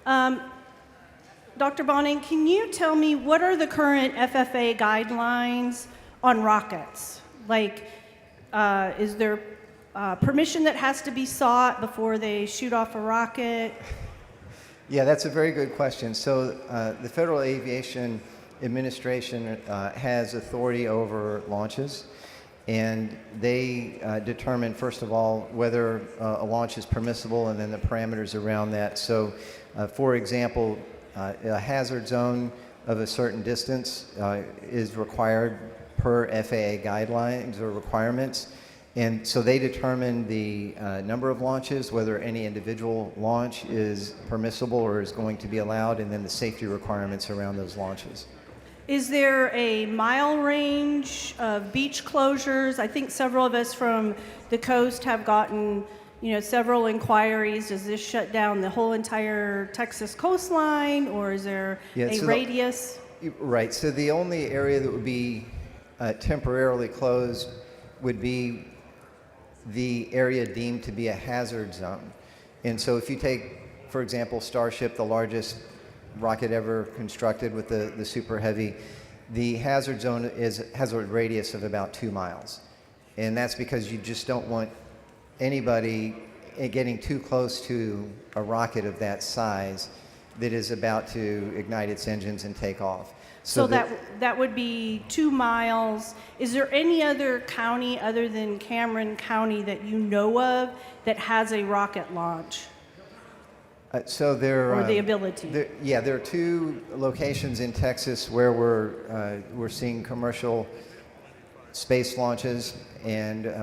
Dr. Bonnen, can you tell me what are the current FFA guidelines on rockets? Like, is there permission that has to be sought before they shoot off a rocket? Yeah, that's a very good question. So the Federal Aviation Administration has authority over launches, and they determine, first of all, whether a launch is permissible and then the parameters around that. So, for example, a hazard zone of a certain distance is required per FAA guidelines or requirements. And so they determine the number of launches, whether any individual launch is permissible or is going to be allowed, and then the safety requirements around those launches. Is there a mile range of beach closures? I think several of us from the coast have gotten, several inquiries. Does this shut down the whole entire Texas coastline, or is there a radius? Right. So the only area that would be temporarily closed would be the area deemed to be a hazard zone. And so if you take, for example, Starship, the largest rocket ever constructed with the Super Heavy, the hazard zone has a radius of about 2 miles. And that's because you just don't want anybody getting too close to a rocket of that size that is about to ignite its engines and take off. So that would be 2 miles. Is there any other county other than Cameron County that you know of that has a rocket launch? So there, or the ability? There are 2 locations in Texas where we're seeing commercial space launches, and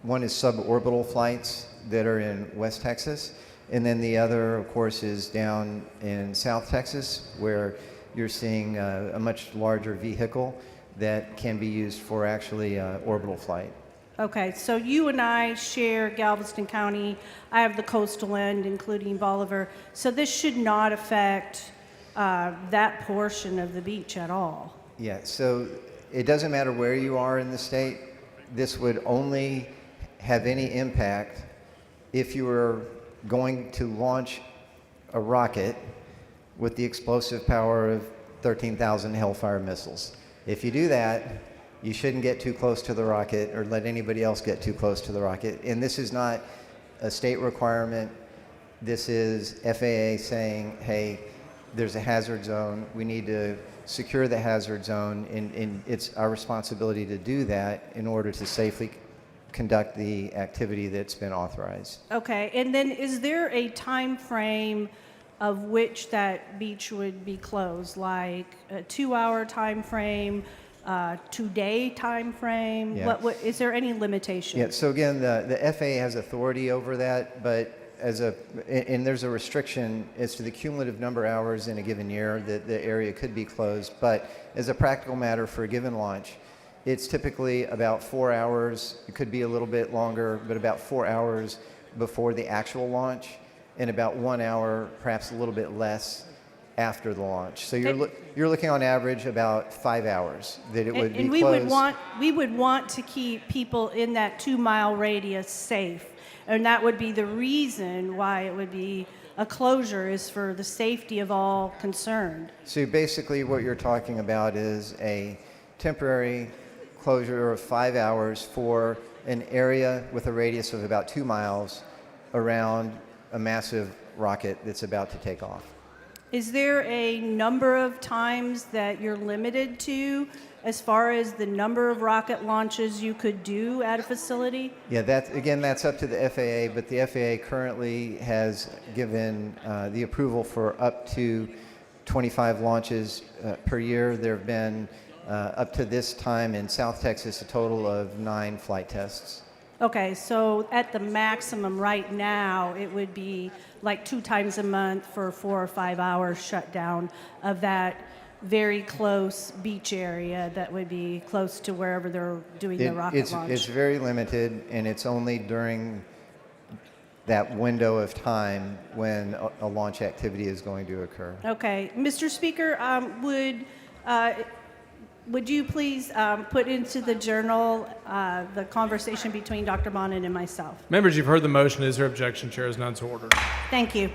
one is suborbital flights that are in West Texas, and then the other, of course, is down in South Texas, where you're seeing a much larger vehicle that can be used for actually orbital flight. Okay, so you and I share Galveston County. I have the coastal end, including Bolivar. So this should not affect that portion of the beach at all. Yeah, so it doesn't matter where you are in the state. This would only have any impact if you were going to launch a rocket with the explosive power of 13,000 Hellfire missiles. If you do that, you shouldn't get too close to the rocket or let anybody else get too close to the rocket. And this is not a state requirement. This is FAA saying, hey, there's a hazard zone. We need to secure the hazard zone, and it's our responsibility to do that in order to safely conduct the activity that's been authorized. Okay, and then is there a time frame of which that beach would be closed, like a 2-hour time frame, 2-day time frame? Yeah. What is there any limitation? Yeah, so again, the FAA has authority over that, but and there's a restriction as to the cumulative number of hours in a given year that the area could be closed. But as a practical matter for a given launch, it's typically about 4 hours. It could be a little bit longer, but about 4 hours before the actual launch, and about 1 hour, perhaps a little bit less, after the launch. So you're looking on average about 5 hours that it would be closed. We would want to keep people in that 2-mile radius safe, and that would be the reason why it would be a closure, is for the safety of all concerned. So basically what you're talking about is a temporary closure of 5 hours for an area with a radius of about 2 miles around a massive rocket that's about to take off. Is there a number of times that you're limited to as far as the number of rocket launches you could do at a facility? Yeah, that's up to the FAA, but the FAA currently has given the approval for up to 25 launches per year. There have been, up to this time in South Texas, a total of 9 flight tests. Okay, so at the maximum right now, it would be like 2 times a month for 4 or 5 hours shutdown of that very close beach area that would be close to wherever they're doing the rocket launch. It's very limited, and it's only during that window of time when a launch activity is going to occur. Okay, Mr. Speaker, would you please put into the journal the conversation between Dr. Bonnen and myself? Members, you've heard the motion. Is there objection? Chair is none, so ordered. Thank you.